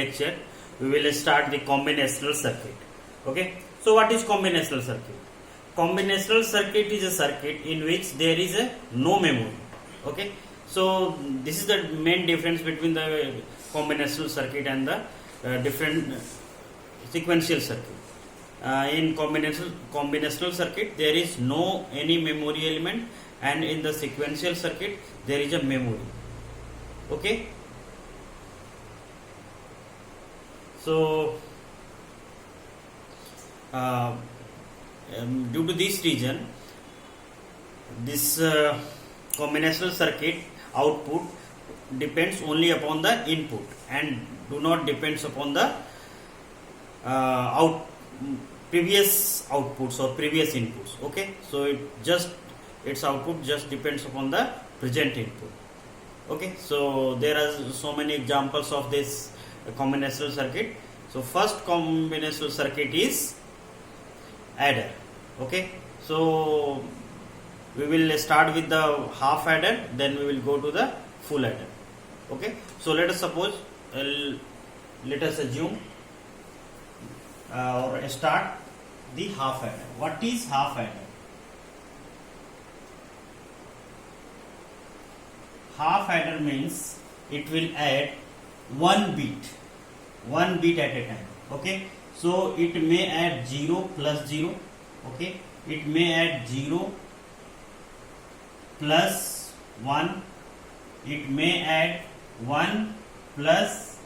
lecture we will start the combinational circuit. Okay, so what is combinational circuit? Combinational circuit is a circuit in which there is a no memory. Okay, so this is the main difference between the combinational circuit and the different sequential circuit. In combinational circuit there is no any memory element, and in the sequential circuit there is a memory. Okay, so due to this reason, this combinational circuit output depends only upon the input and do not depends upon the previous outputs or previous inputs. Okay, so its output just depends upon the present input. Okay, so there are so many examples of this combinational circuit. So first combinational circuit is adder. Okay, so we will start with the half adder, then we will go to the full adder. Okay, so let us assume or start the half adder. What is half adder? Half adder means it will add one bit at a time. Okay, so it may add 0 plus 0. Okay, it may add 0 plus 1, it may add 1 plus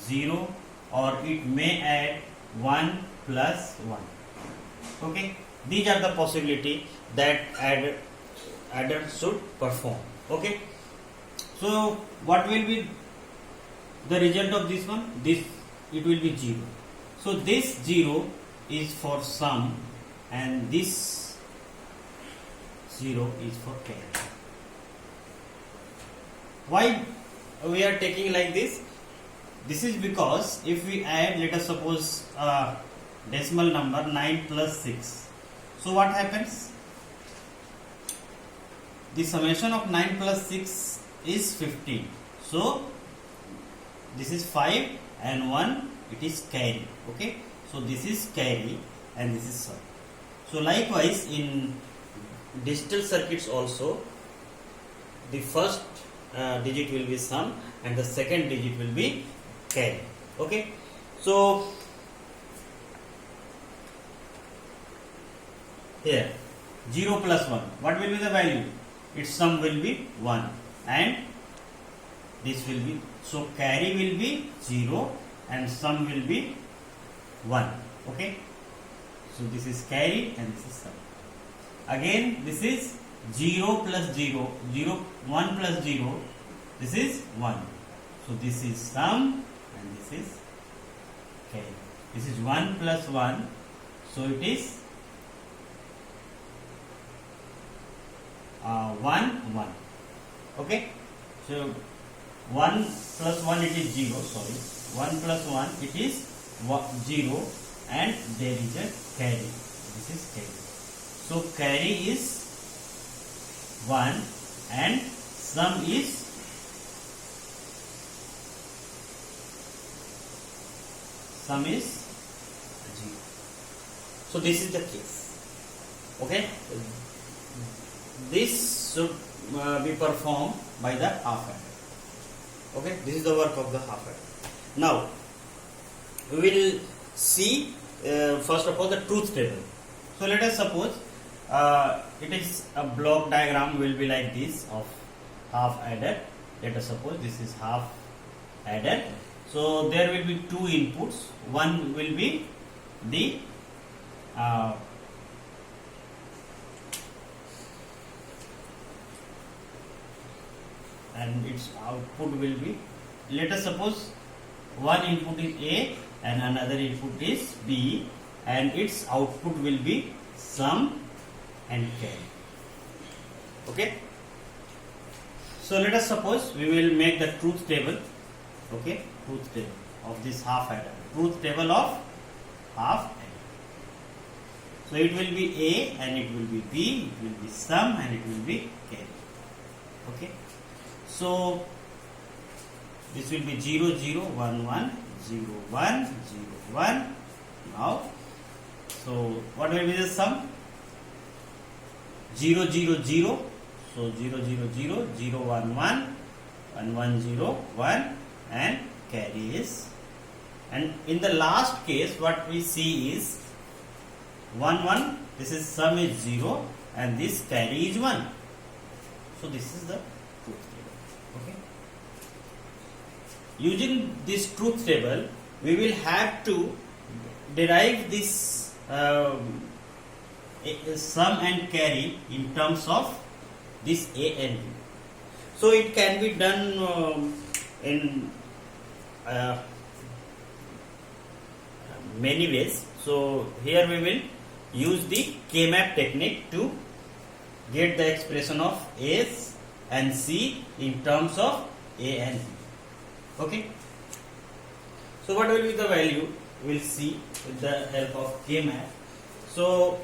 0, or it may add 1 plus 1. Okay, these are the possibility that adder should perform. Okay, so what will be the result of this one? It will be 0. So this 0 is for sum and this 0 is for carry. Why we are taking like this? This is because if we add, let us suppose decimal number 9 plus 6. So what happens? The summation of 9 plus 6 is 15. So this is 5 and 1, it is carry. Okay, so this is carry and this is sum. So likewise in digital circuits also, the first digit will be sum and the second digit will be carry. Okay, so here 0 plus 1, what will be the value? Its sum will be 1 and this will be, so carry will be 0 and sum will be 1. Okay, so this is carry and this is sum. Again this is 0 plus 0, 1 plus 0, this is 1. So this is sum and this is carry. This is 1 plus 1, so it is 1, 1. Okay, so 1 plus 1 it is 0, sorry, 1 plus 1 it is 0 and there is a carry. This is carry. So carry is 1 and sum is 0. So this is the case. Okay, this should be performed by the half adder. Okay, this is the work of the half adder. Now we will see first of all the truth table. So let us suppose it is a block diagram will be like this of half adder. Let us suppose this is half adder. So there will be two inputs. One will be the and its output will be, let us suppose one input is A and another input is B and its output will be sum and carry. Okay, so let us suppose we will make the truth table. Okay, truth table of this half adder, truth table of half adder. So it will be A and it will be B, it will be sum and it will be carry. Okay, so this will be 0 0 1 1 0 1 0 1. Now, so what will be the sum? 0 0 0. So 0 0 0 0 1 1 1 1 0 1 and carry is. And in the last case, what we see is 1 1. This is sum is 0 and this carry is 1. So this is the truth table. Okay. Using this truth table, we will have to derive this sum and carry in terms of this A and B. So it can be done in many ways. So here we will use the K-map technique to get the expression of A's and C in terms of A and B. Okay. So what will be the value? We will see with the help of K-map. So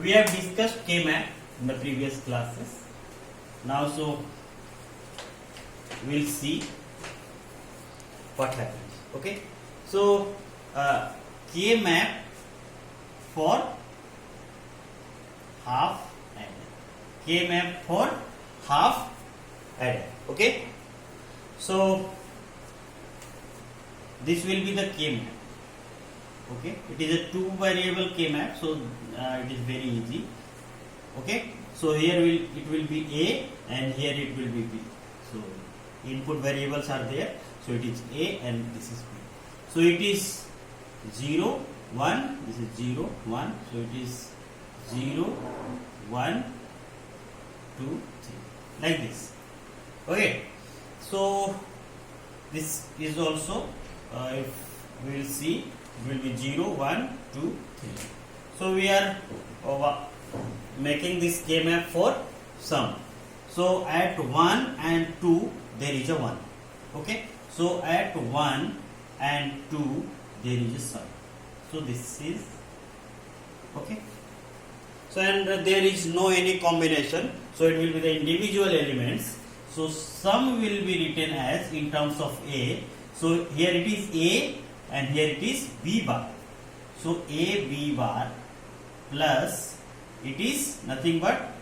we have discussed K-map in the previous classes. Now so we will see what happens. Okay. So K-map for half adder. K-map for half adder. Okay. So this will be the K-map. Okay. It is a two variable K-map, so it is very easy. Okay. So here it will be A and here it will be B. So input variables are there. So it is A and this is B. So it is 0 1. This is 0 1. So it is 0 1 2 3 like this. Okay. So this is also if we will see it will be 0 1 2 3. So we are making this K-map for sum. So at 1 and 2 there is a 1. Okay. So at 1 and 2 there is a sum. So this is okay. So and there is no any combination. So it will be the individual elements. So sum will be written as in terms of A. So here it is A and here it is B bar. So A B bar plus it is nothing but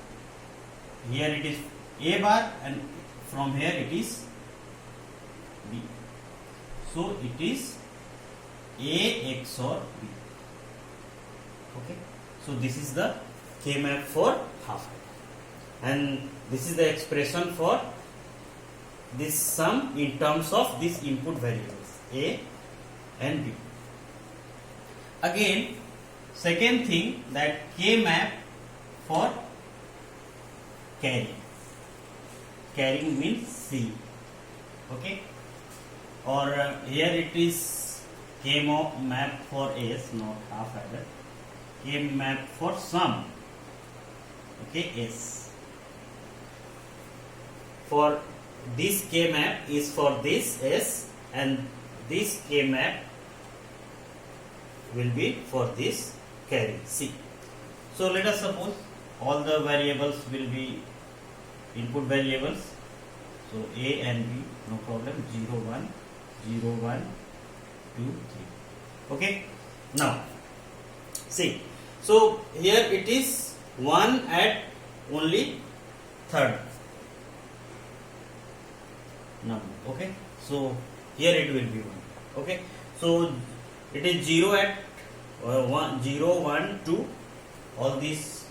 here it is A bar and from here it is B. So it is A XOR B. Okay. So this is the K-map for half adder. And this is the expression for this sum in terms of these input variables A and B. Again, second thing that K-map for carry. Carrying means C. Okay. Or here it is K-map for S, not half adder. K-map for sum. Okay, S. For this K-map is for this S and this K-map will be for this carry C. So let us suppose all the variables will be input variables. So A and B, no problem, 0 1 0 1 2 3. Okay. Now see, so here it is 1 at only third number. Okay. So here it will be 1. Okay. So it is 0 at 1 0 1 2. All these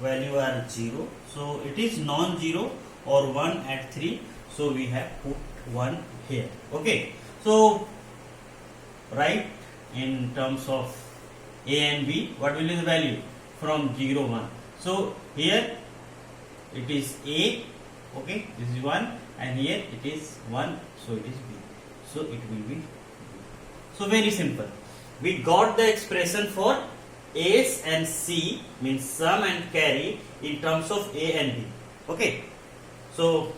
value are 0. So it is non-zero or 1 at 3. So we have put 1 here. Okay. So write in terms of A and B, what will be the value from 0 1. So here it is A. Okay. This is 1 and here it is 1. So it is B. So it will be B. So very simple. We got the expression for A's and C, means sum and carry, in terms of A and B. Okay. So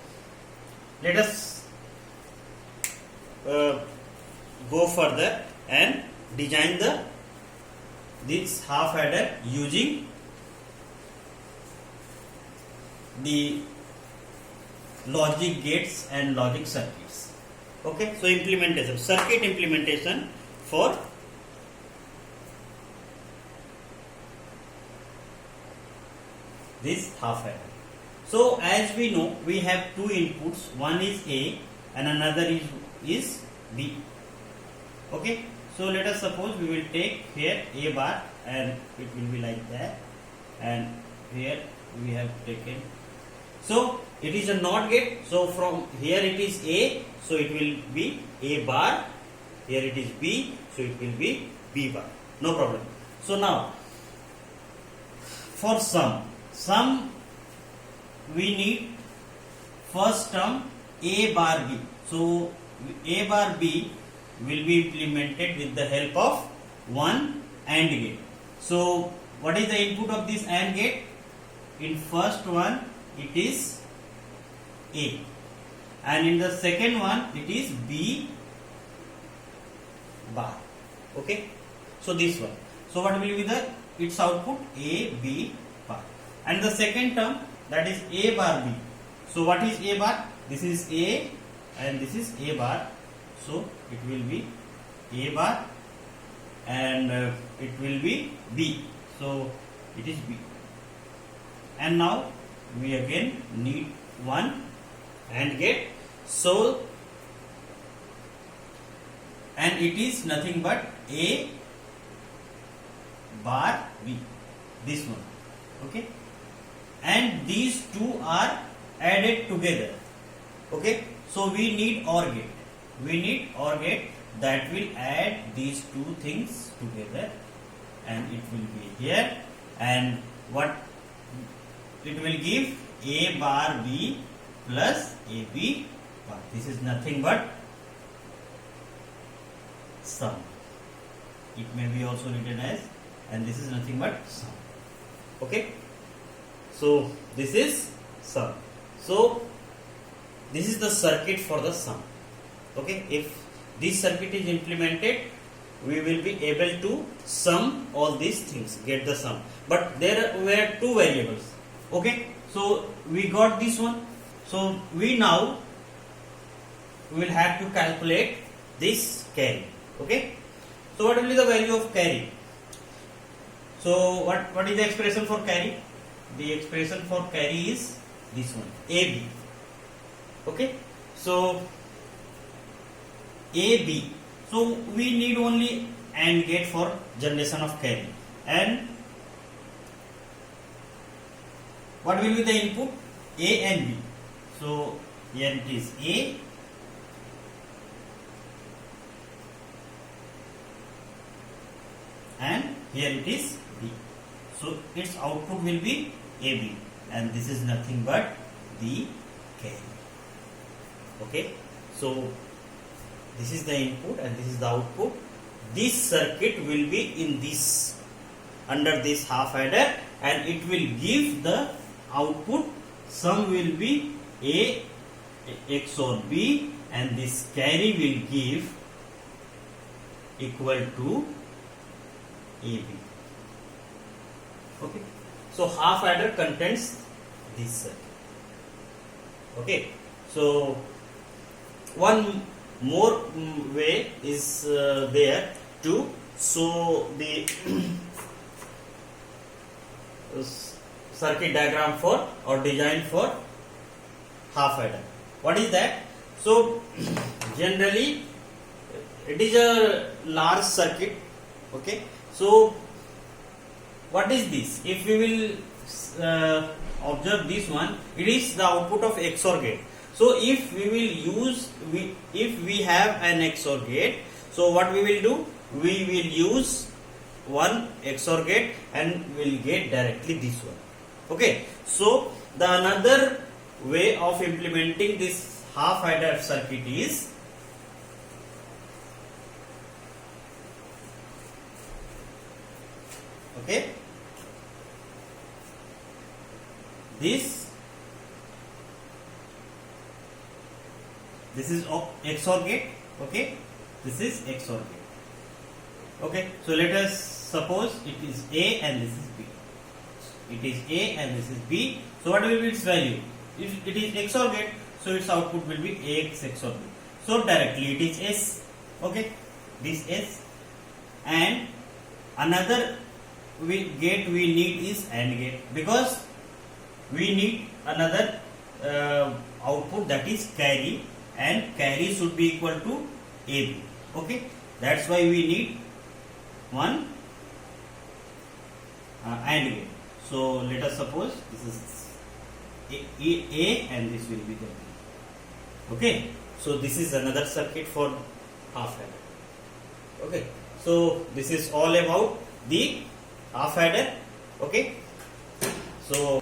let us go further and design this half adder using the logic gates and logic circuits. Okay, so implementation, circuit implementation for this half adder. So as we know, we have two inputs, one is A and another is B. Okay, so let us suppose we will take here A bar and it will be like that, and here we have taken, so it is a NOT gate, so from here it is A, so it will be A bar, here it is B, so it will be B bar, no problem. So now for sum we need first term A bar B, so A bar B will be implemented with the help of one AND gate. So what is the input of this AND gate? In first one it is A, and in the second one it is B bar. Okay, so this one, so what will be the its output? A B bar, and the second term, that is A bar B. So what is A bar? This is A and this is A bar, so it will be A bar and it will be B, so it is B. And now we again need one AND gate, so and it is nothing but A bar B, this one. Okay, and these two are added together. Okay, so we need OR gate, that will add these two things together, and it will be here, and what it will give? A bar B plus AB bar. This is nothing but sum. It may be also written as, and this is nothing but sum. Okay, so this is sum. So this is the circuit for the sum. Okay, if this circuit is implemented, we will be able to sum all these things, get the sum. But there were two variables. Okay, so we got this one. So we now will have to calculate this carry. Okay, so what will be the value of carry? So what is the expression for carry? The expression for carry is this one, AB. Okay, so AB. So we need only AND gate for generation of carry, and what will be the input? A and B. So here it is A and here it is B. So its output will be AB, and this is nothing but the carry. Okay, so this is the input and this is the output. This circuit will be in this, under this half adder, and it will give the output. Sum will be A XOR B, and this carry will give equal to AB. Okay, so half adder contains this circuit. Okay, so one more way is there to show the circuit diagram for or design for half adder. What is that? So generally it is a large circuit. Okay, so what is this? If we will observe this one, it is the output of XOR gate. So if we will use, if we have an XOR gate, so what we will do? We will use one XOR gate and will get directly this one. Okay, so the another way of implementing this half adder circuit is this is XOR gate. Okay, this is XOR gate. Okay, so let us suppose it is A and this is B. It is A and this is B. So what will be its value? If it is XOR gate, so its output will be AX XOR B. So directly it is S. Okay, this S. And another gate we need is AND gate, because we need another output, that is carry, and carry should be equal to AB. Okay, that's why we need one AND gate. So let us suppose this is A and this will be the B. Okay, so this is another circuit for half adder. Okay, so this is all about the half adder. Okay, so